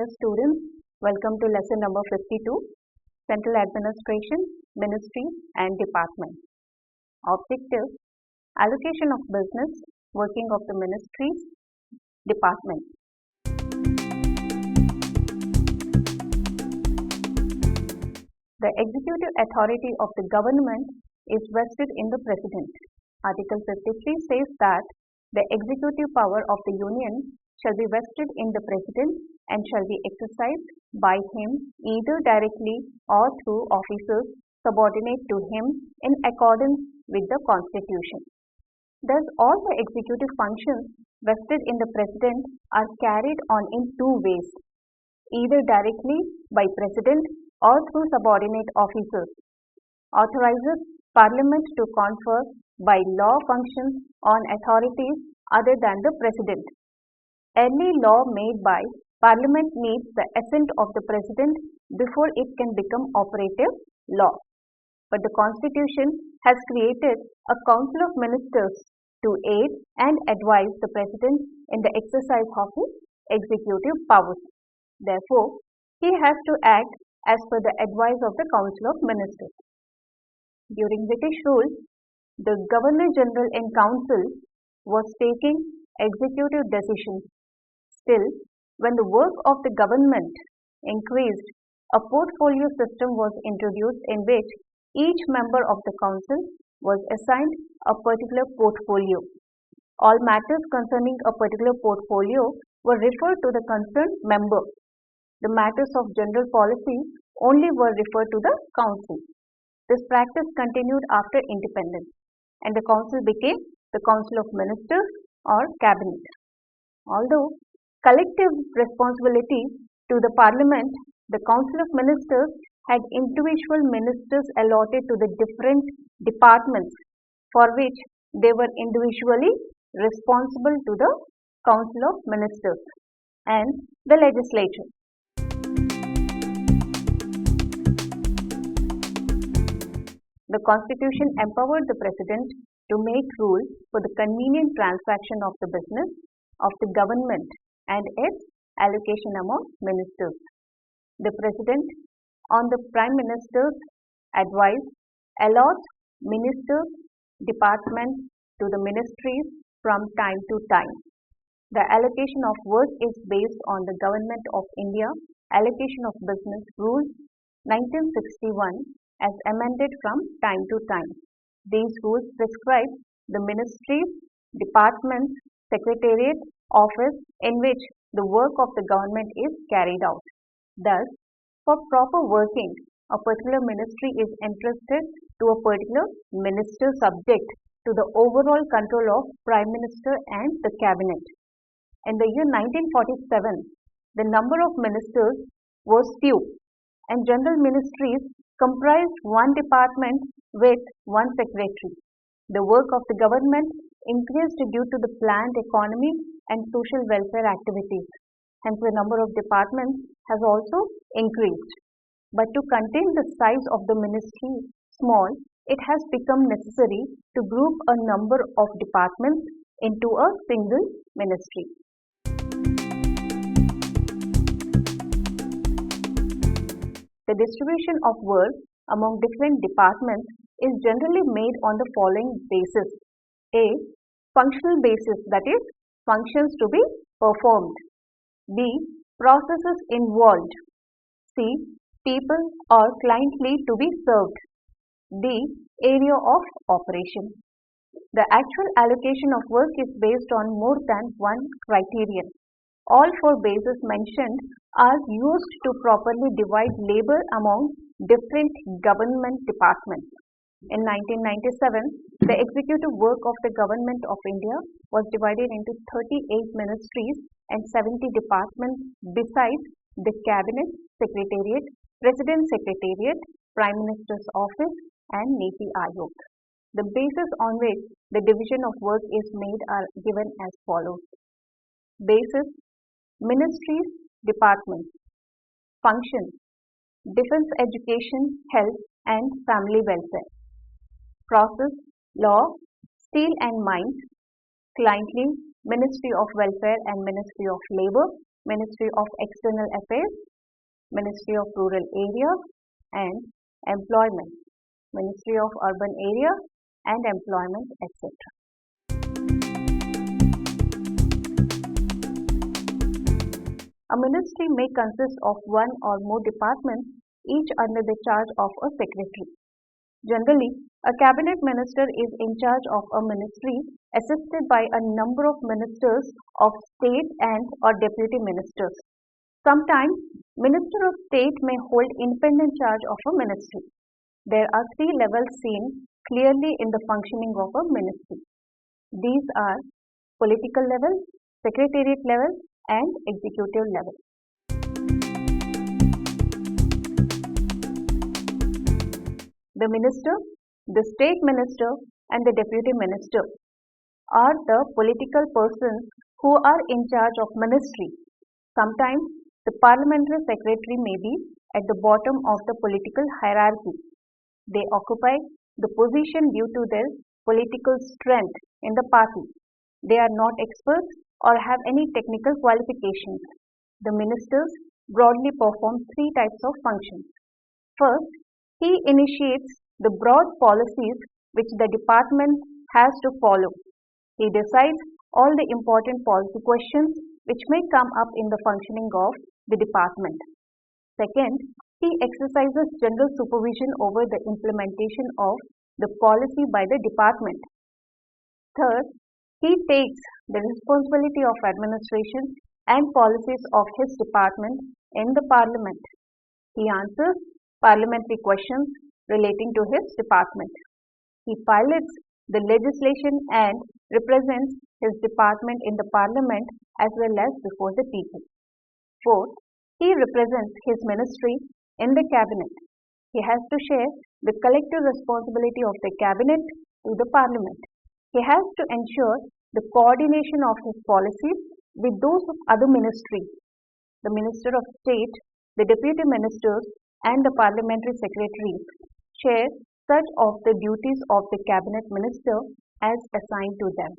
Dear students, welcome to lesson number 52, Central Administration, Ministries and Departments. Objective, allocation of business, working of the ministries, departments. The executive authority of the government is vested in the President. Article 53 says that the executive power of the Union shall be vested in the President and shall be exercised by him either directly or through officers subordinate to him in accordance with the Constitution. Thus, all the executive functions vested in the President are carried on in two ways, either directly by President or through subordinate officers. Authorizes Parliament to confer by law functions on authorities other than the President. Any law made by Parliament needs the assent of the President before it can become operative law. But the Constitution has created a Council of Ministers to aid and advise the President in the exercise of his executive powers. Therefore, he has to act as per the advice of the Council of Ministers. During British rule, the Governor-General in Council was taking executive decisions. Still, when the work of the government increased, a portfolio system was introduced in which each member of the council was assigned a particular portfolio. All matters concerning a particular portfolio were referred to the concerned member. The matters of general policy only were referred to the council. This practice continued after independence, and the council became the Council of Ministers or Cabinet. Although collective responsibility to the Parliament, the Council of Ministers had individual ministers allotted to the different departments for which they were individually responsible to the Council of Ministers and the legislature. The Constitution empowered the President to make rules for the convenient transaction of the business of the government and its allocation among ministers. The President, on the Prime Minister's advice, allots ministers, departments to the ministries from time to time. The allocation of work is based on the Government of India Allocation of Business Rules 1961 as amended from time to time. These rules prescribe the ministries, departments, secretariat, office in which the work of the government is carried out. Thus, for proper working, a particular ministry is entrusted to a particular minister subject to the overall control of Prime Minister and the Cabinet. In the year 1947, the number of ministers was few and general ministries comprised one department with one secretary. The work of the government increased due to the planned economy and social welfare activities. Hence, the number of departments has also increased. But to contain the size of the ministry small, it has become necessary to group a number of departments into a single ministry. The distribution of work among different departments is generally made on the following basis. A. Functional basis, that is, functions to be performed. B. Processes involved. C. People or client lead to be served. D. Area of operation. The actual allocation of work is based on more than one criterion. All four bases mentioned are used to properly divide labor among different government departments. In 1997, the executive work of the Government of India was divided into 38 ministries and 70 departments besides the Cabinet, Secretariat, President's Secretariat, Prime Minister's Office and Niti Aayog. The basis on which the division of work is made are given as follows. Basis: Ministries, Departments. Functions: Defense, Education, Health and Family Welfare. Process: Law, Steel and Mines, Client Leave, Ministry of Welfare and Ministry of Labour, Ministry of External Affairs, Ministry of Rural Area and Employment, Ministry of Urban Area and Employment, etc. A ministry may consist of one or more departments, each under the charge of a secretary. Generally, a cabinet minister is in charge of a ministry assisted by a number of ministers of state and or deputy ministers. Sometimes, Minister of State may hold independent charge of a ministry. There are three levels seen clearly in the functioning of a ministry. These are political level, secretariat level and executive level. The minister, the state minister and the deputy minister are the political persons who are in charge of ministry. Sometimes the parliamentary secretary may be at the bottom of the political hierarchy. They occupy the position due to their political strength in the party. They are not experts or have any technical qualifications. The ministers broadly perform three types of functions. First, he initiates the broad policies which the department has to follow. He decides all the important policy questions which may come up in the functioning of the department. Second, he exercises general supervision over the implementation of the policy by the department. Third, he takes the responsibility of administration and policies of his department in the parliament. He answers parliamentary questions relating to his department. He pilots the legislation and represents his department in the parliament as well as before the people. Fourth, he represents his ministry in the cabinet. He has to share the collective responsibility of the cabinet to the parliament. He has to ensure the coordination of his policies with those of other ministries. The Minister of State, the Deputy Ministers and the Parliamentary Secretaries share such of the duties of the Cabinet Minister as assigned to them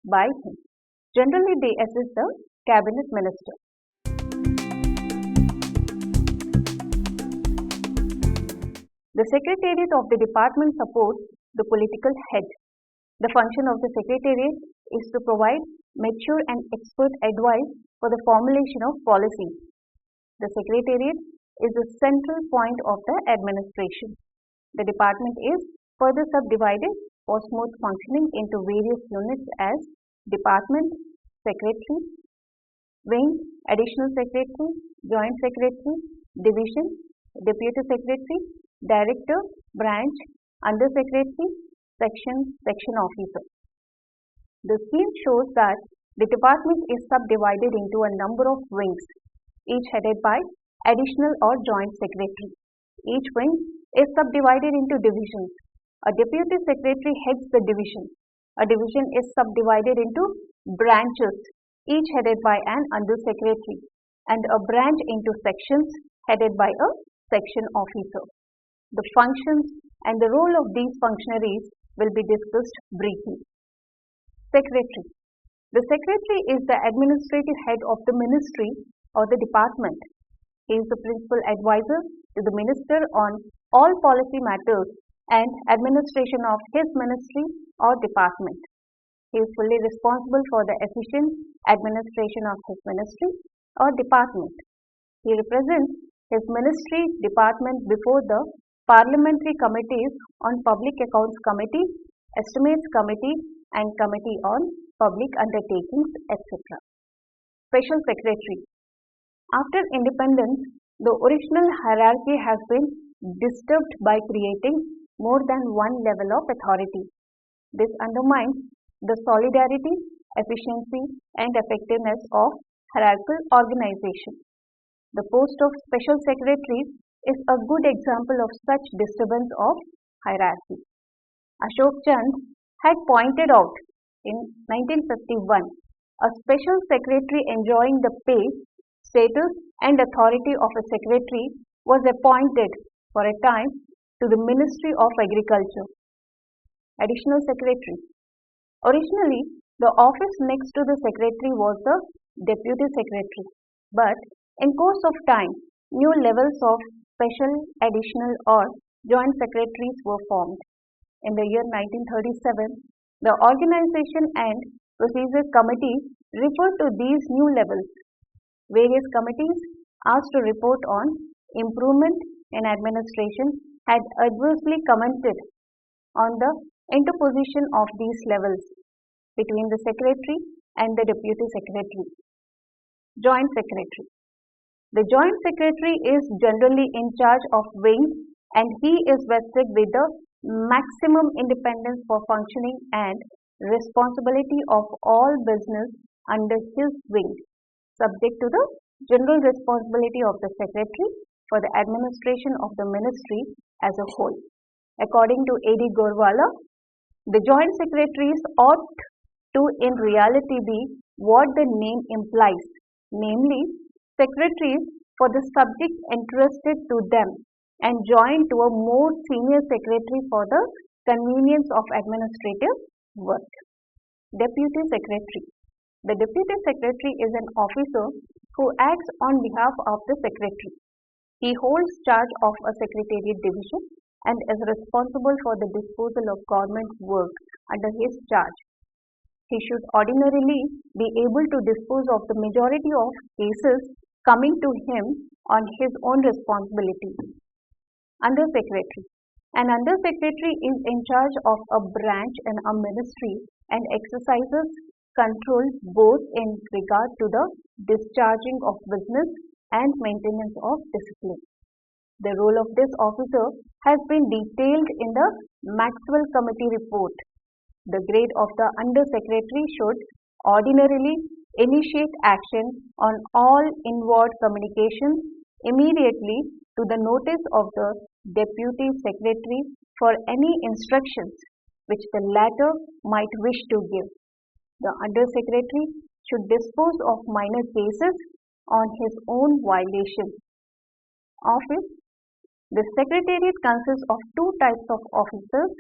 by him. Generally, they assist the Cabinet Minister. The Secretariat of the department supports the political head. The function of the Secretariat is to provide mature and expert advice for the formulation of policies. The Secretariat is the central point of the administration. The department is further subdivided for smooth functioning into various units as department, secretary, wing, additional secretary, joint secretary, division, deputy secretary, director, branch, under secretary, section officer. The scheme shows that the department is subdivided into a number of wings, each headed by additional or joint secretary. Each wing is subdivided into divisions. A deputy secretary heads the division. A division is subdivided into branches, each headed by an under secretary, and a branch into sections headed by a section officer. The functions and the role of these functionaries will be discussed briefly. Secretary. The secretary is the administrative head of the ministry or the department. He is the principal advisor to the minister on all policy matters and administration of his ministry or department. He is fully responsible for the efficient administration of his ministry or department. He represents his ministry department before the parliamentary committees on Public Accounts Committee, Estimates Committee and Committee on Public Undertakings, etc. Special Secretary. After independence, the original hierarchy has been disturbed by creating more than one level of authority. This undermines the solidarity, efficiency and effectiveness of hierarchical organization. The post of Special Secretaries is a good example of such disturbance of hierarchy. Ashok Chand had pointed out in 1951 a special secretary enjoying the pay, status and authority of a secretary was appointed for a time to the Ministry of Agriculture. Additional Secretary. Originally, the office next to the secretary was the Deputy Secretary. But in course of time, new levels of special, additional or joint secretaries were formed. In the year 1937, the Organization and Procedure Committee referred to these new levels. Various committees asked to report on improvement in administration had adversely commented on the interposition of these levels between the secretary and the deputy secretary. Joint secretary. The joint secretary is generally in charge of wings and he is vested with the maximum independence for functioning and responsibility of all business under his wing, subject to the general responsibility of the secretary for the administration of the ministry as a whole. According to A.D. Gorwala, the joint secretaries ought to in reality be what the name implies, namely secretaries for the subject entrusted to them and joined to a more senior secretary for the convenience of administrative work. Deputy Secretary. The Deputy Secretary is an officer who acts on behalf of the Secretary. He holds charge of a secretariat division and is responsible for the disposal of government work under his charge. He should ordinarily be able to dispose of the majority of cases coming to him on his own responsibility. Under Secretary. An Under Secretary is in charge of a branch in a ministry and exercises control both in regard to the discharging of business and maintenance of discipline. The role of this officer has been detailed in the Maxwell Committee report. The grade of the Under Secretary should ordinarily initiate action on all inward communications immediately to the notice of the Deputy Secretary for any instructions which the latter might wish to give. The Under Secretary should dispose of minor cases on his own violation. Office. The Secretariat consists of two types of officers.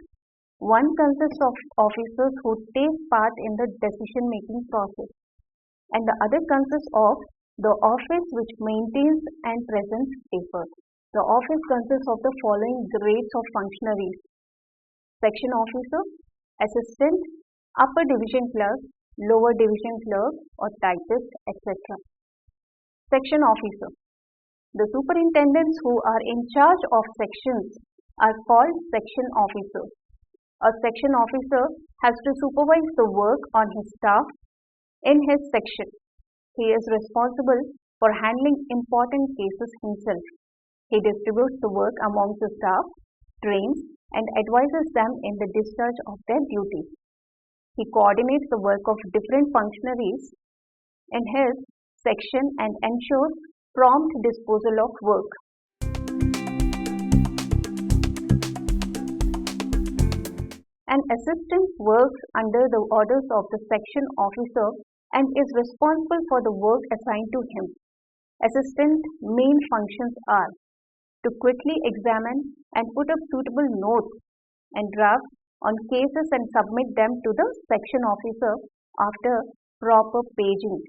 One consists of officers who take part in the decision-making process, and the other consists of the office which maintains and presents papers. The office consists of the following grades of functionaries: section officer, assistant, upper division clerk, lower division clerk or typist, etc. Section officer. The superintendents who are in charge of sections are called section officers. A section officer has to supervise the work on his staff in his section. He is responsible for handling important cases himself. He distributes the work amongst the staff, trains and advises them in the discharge of their duties. He coordinates the work of different functionaries in his section and ensures prompt disposal of work. An assistant works under the orders of the section officer and is responsible for the work assigned to him. Assistant main functions are to quickly examine and put up suitable notes and drafts on cases and submit them to the section officer after proper paging.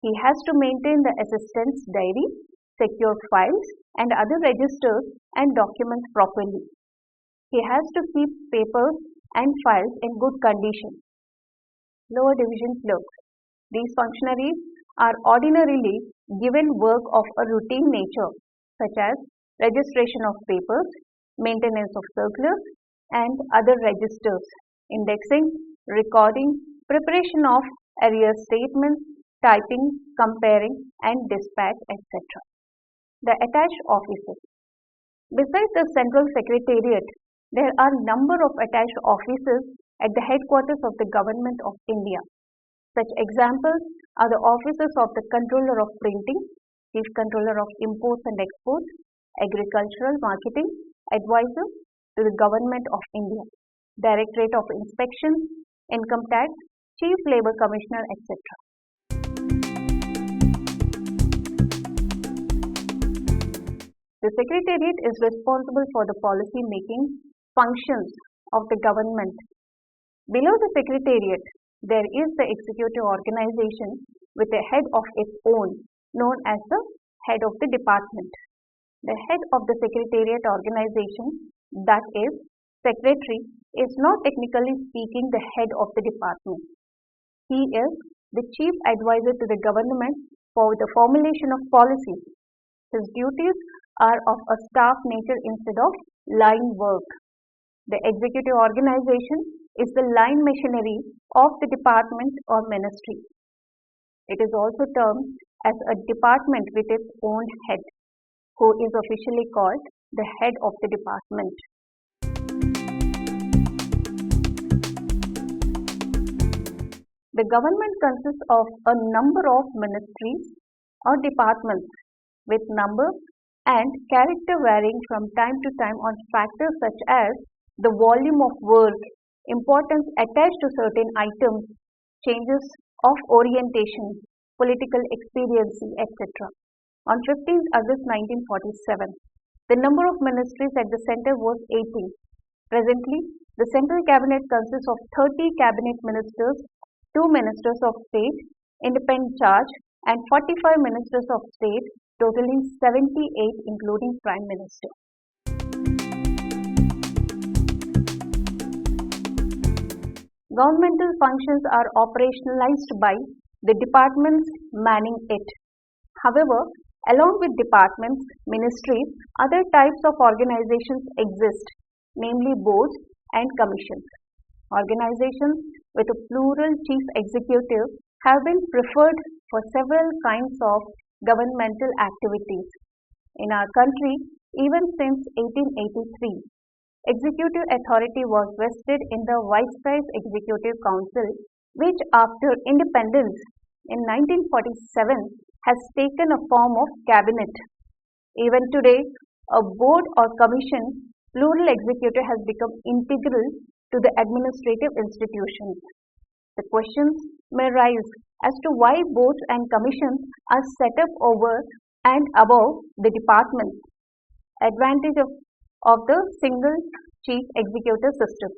He has to maintain the assistant's diary, secure files and other registers and documents properly. He has to keep papers and files in good condition. Lower division clerks. These functionaries are ordinarily given work of a routine nature such as registration of papers, maintenance of circulars and other registers, indexing, recording, preparation of arrears statements, typing, comparing and dispatch, etc. The attached offices. Besides the Central Secretariat, there are number of attached offices at the headquarters of the Government of India. Such examples are the offices of the Controller of Printing, Chief Controller of Imports and Exports, Agricultural Marketing, Advisor to the Government of India, Directorate of Inspection, Income Tax, Chief Labour Commissioner, etc. The Secretariat is responsible for the policy making functions of the government. Below the Secretariat, there is the executive organization with a head of its own known as the head of the department. The head of the secretariat organization, that is, secretary, is not technically speaking the head of the department. He is the chief advisor to the government for the formulation of policies. His duties are of a staff nature instead of line work. The executive organization is the line machinery of the department or ministry. It is also termed as a department with its own head, who is officially called the head of the department. The government consists of a number of ministries or departments with number and character varying from time to time on factors such as the volume of work, importance attached to certain items, changes of orientation, political expediency, etc. On 15th August 1947, the number of ministries at the center was 18. Presently, the central cabinet consists of 30 cabinet ministers, 2 ministers of state, independent charge, and 45 ministers of state, totaling 78 including Prime Minister. Governmental functions are operationalized by the departments manning it. However, along with departments, ministries, other types of organizations exist, namely boards and commissions. Organizations with a plural chief executive have been preferred for several kinds of governmental activities. In our country, even since 1883, executive authority was vested in the Viceroy's Executive Council, which after independence in 1947 has taken a form of cabinet. Even today, a board or commission, plural executive, has become integral to the administrative institutions. The questions may rise as to why boards and commissions are set up over and above the departments. Advantage of the single chief executive system.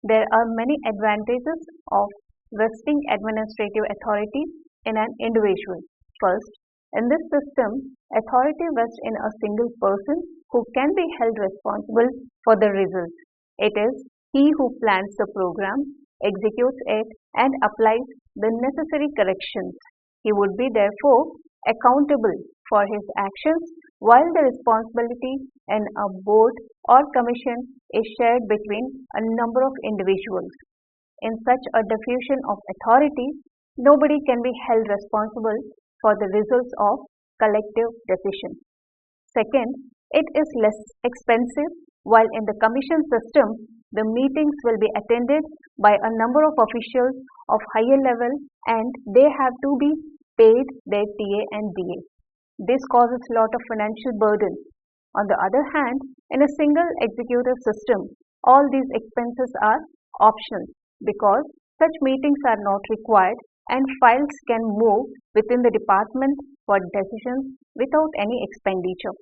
There are many advantages of vesting administrative authority in an individual. First, in this system, authority vests in a single person who can be held responsible for the results. It is he who plans the program, executes it, and applies the necessary corrections. He would be therefore accountable for his actions, while the responsibility in a board or commission is shared between a number of individuals. In such a diffusion of authority, nobody can be held responsible for the results of collective decision. Second, it is less expensive, while in the commission system, the meetings will be attended by a number of officials of higher level and they have to be paid their TA and DA. This causes a lot of financial burden. On the other hand, in a single executive system, all these expenses are optional because such meetings are not required and files can move within the department for decisions without any expenditure.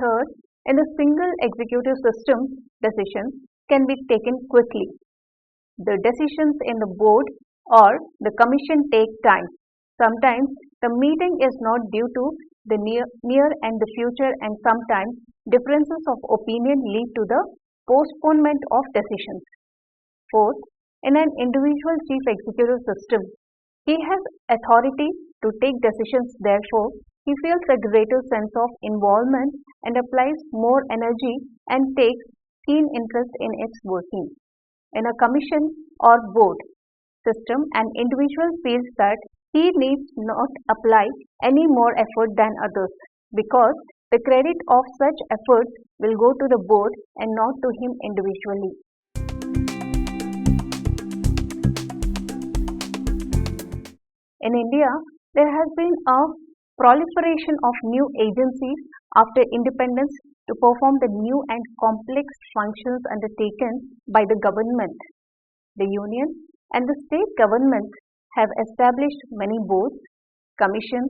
Third, in a single executive system, decisions can be taken quickly. The decisions in the board or the commission take time. Sometimes the meeting is not due to the near and the future, and sometimes differences of opinion lead to the postponement of decisions. Fourth, in an individual chief executive system, he has authority to take decisions, therefore, he feels a greater sense of involvement and applies more energy and takes keen interest in its working. In a commission or board system, an individual feels that he needs not apply any more effort than others because the credit of such efforts will go to the board and not to him individually. In India, there has been a proliferation of new agencies after independence to perform the new and complex functions undertaken by the government. The union and the state governments have established many boards, commissions,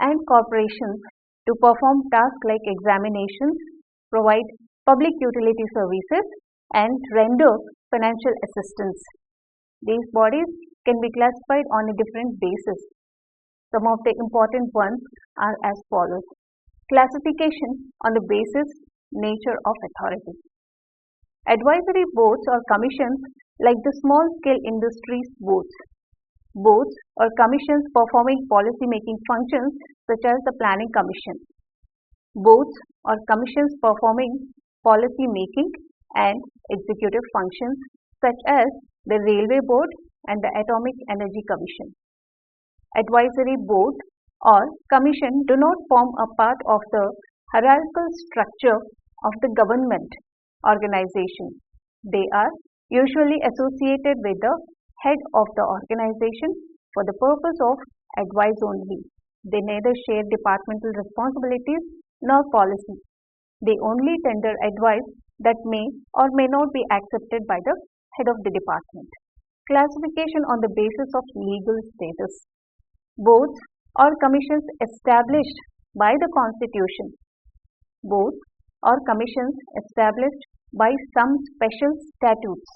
and corporations to perform tasks like examinations, provide public utility services, and render financial assistance. These bodies can be classified on a different basis. Some of the important ones are as follows. Classification on the basis nature of authority. Advisory boards or commissions like the small scale industries boards. Boards or commissions performing policy making functions such as the planning commission. Boards or commissions performing policy making and executive functions such as the Railway Board and the Atomic Energy Commission. Advisory board or commission do not form a part of the hierarchical structure of the government organization. They are usually associated with the head of the organization for the purpose of advice only. They neither share departmental responsibilities nor policy. They only tender advice that may or may not be accepted by the head of the department. Classification on the basis of legal status. Boards or commissions established by the Constitution. Boards or commissions established by some special statutes.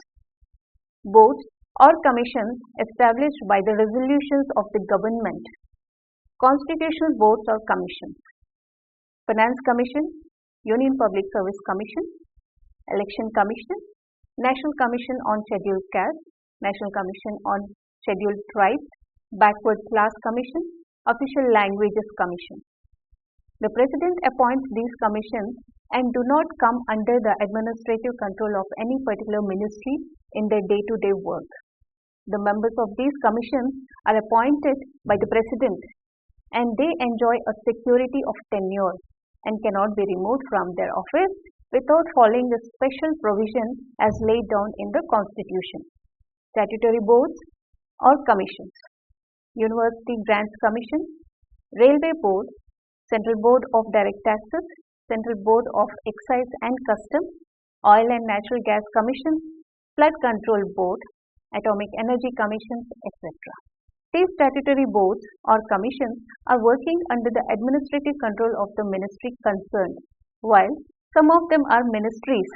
Boards or commissions established by the resolutions of the government. Constitutional boards or commissions. Finance Commission, Union Public Service Commission, Election Commission, National Commission on Scheduled Castes, National Commission on Scheduled Tribes, Backward Class Commission, Official Languages Commission. The President appoints these commissions and do not come under the administrative control of any particular ministry in their day-to-day work. The members of these commissions are appointed by the President and they enjoy a security of tenure and cannot be removed from their office without following the special provision as laid down in the Constitution. Statutory boards or commissions. University Grants Commission, Railway Board, Central Board of Direct Taxes, Central Board of Excise and Customs, Oil and Natural Gas Commission, Flood Control Board, Atomic Energy Commissions, etc. These statutory boards or commissions are working under the administrative control of the ministry concerned, while some of them are ministries,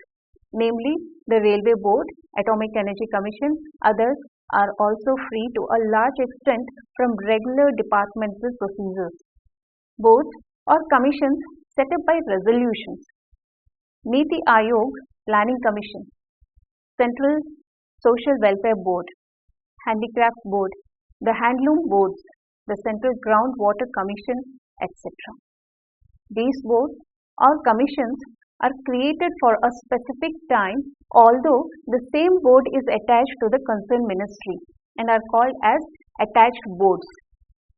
namely the Railway Board, Atomic Energy Commission. Others are also free to a large extent from regular departmental procedures. Boards or commissions set up by resolutions. Niti Aayog Planning Commission, Central Social Welfare Board, Handicraft Board, the Handloom Boards, the Central Groundwater Commission, etc. These boards or commissions are created for a specific time, although the same board is attached to the concerned ministry and are called as attached boards.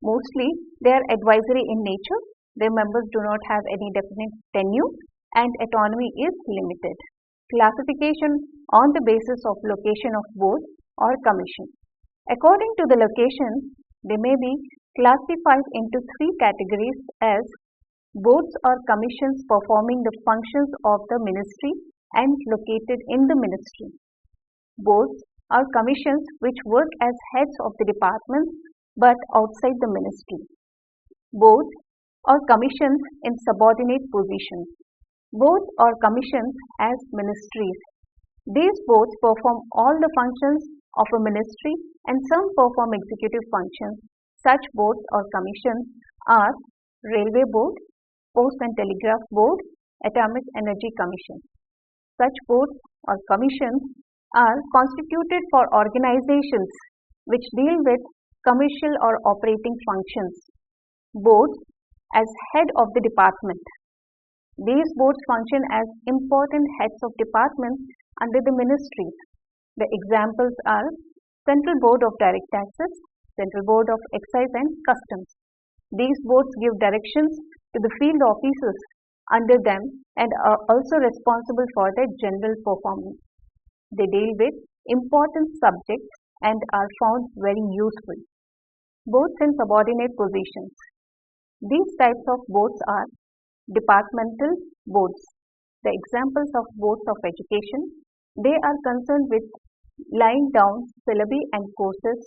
Mostly they are advisory in nature, their members do not have any definite tenure and autonomy is limited. Classification on the basis of location of board or commission. According to the location, they may be classified into three categories as boards or commissions performing the functions of the ministry and located in the ministry. Boards or commissions which work as heads of the departments but outside the ministry. Boards or commissions in subordinate positions. Boards or commissions as ministries. These boards perform all the functions of a ministry and some perform executive functions. Such boards or commissions are Railway Board, Post and Telegraph Board, Atomic Energy Commission. Such boards or commissions are constituted for organizations which deal with commercial or operating functions. Boards as head of the department. These boards function as important heads of departments under the ministries. The examples are Central Board of Direct Taxes, Central Board of Excise and Customs. These boards give directions to the field officers under them and are also responsible for their general performance. They deal with important subjects and are found very useful. Boards in subordinate positions. These types of boards are departmental boards. The examples of boards of education, they are concerned with laying down syllabi and courses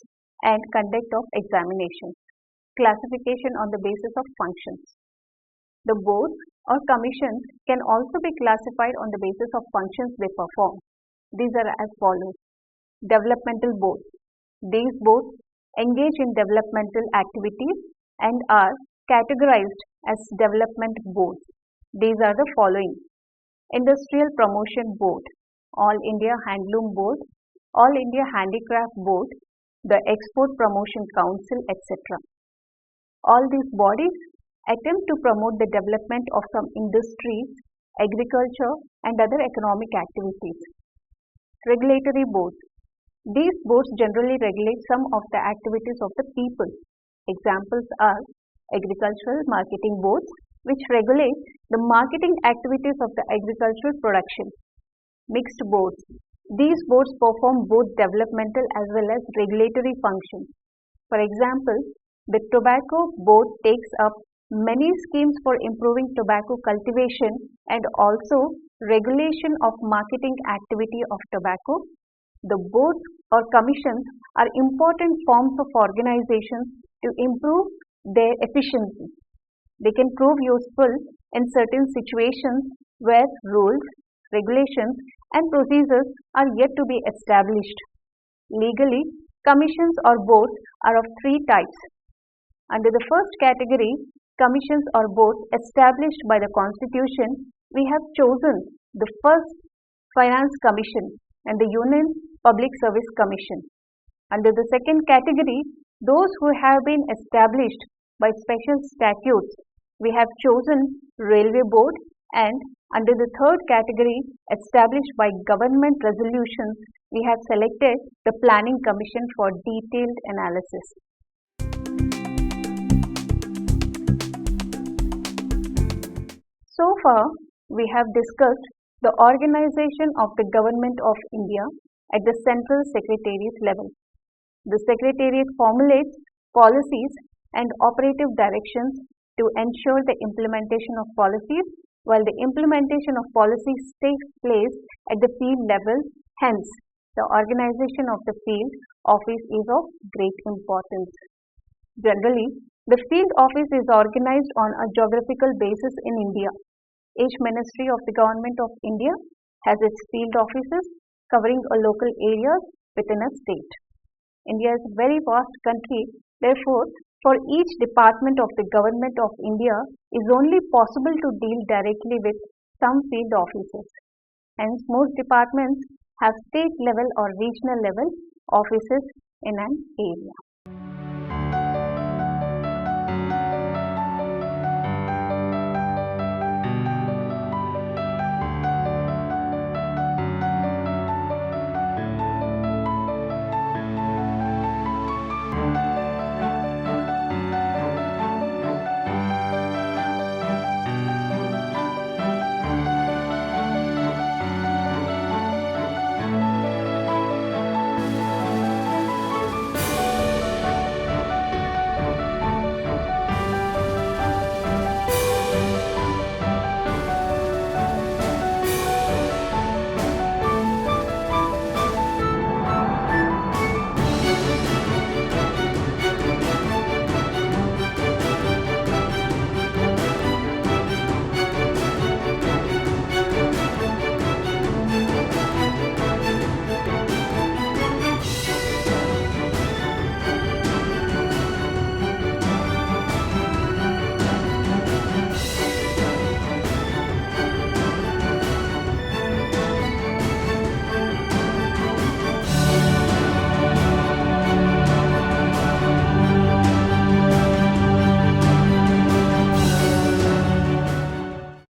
and conduct of examinations. Classification on the basis of functions. The boards or commissions can also be classified on the basis of functions they perform. These are as follows. Developmental boards. These boards engage in developmental activities and are categorized as development boards. These are the following: Industrial Promotion Board, All India Handloom Board, All India Handicraft Board, the Export Promotion Council, etc. All these bodies attempt to promote the development of some industries, agriculture and other economic activities. Regulatory boards. These boards generally regulate some of the activities of the people. Examples are agricultural marketing boards, which regulate the marketing activities of the agricultural production. Mixed boards. These boards perform both developmental as well as regulatory functions. For example, the Tobacco Board takes up many schemes for improving tobacco cultivation and also regulation of marketing activity of tobacco. The boards or commissions are important forms of organizations to improve their efficiency. They can prove useful in certain situations where rules, regulations and procedures are yet to be established. Legally, commissions or boards are of three types. Under the first category, commissions or boards established by the Constitution, we have chosen the first Finance Commission and the Union Public Service Commission. Under the second category, those who have been established by special statutes, we have chosen Railway Board, and under the third category, established by government resolutions, we have selected the Planning Commission for detailed analysis. So far, we have discussed the organization of the Government of India at the Central Secretariat level. The Secretariat formulates policies and operative directions to ensure the implementation of policies, while the implementation of policies takes place at the field level. Hence, the organization of the field office is of great importance. Generally, the field office is organized on a geographical basis in India. Each ministry of the Government of India has its field offices covering a local area within a state. India is a very vast country, therefore, for each department of the Government of India is only possible to deal directly with some field offices. Hence, most departments have state level or regional level offices in an area.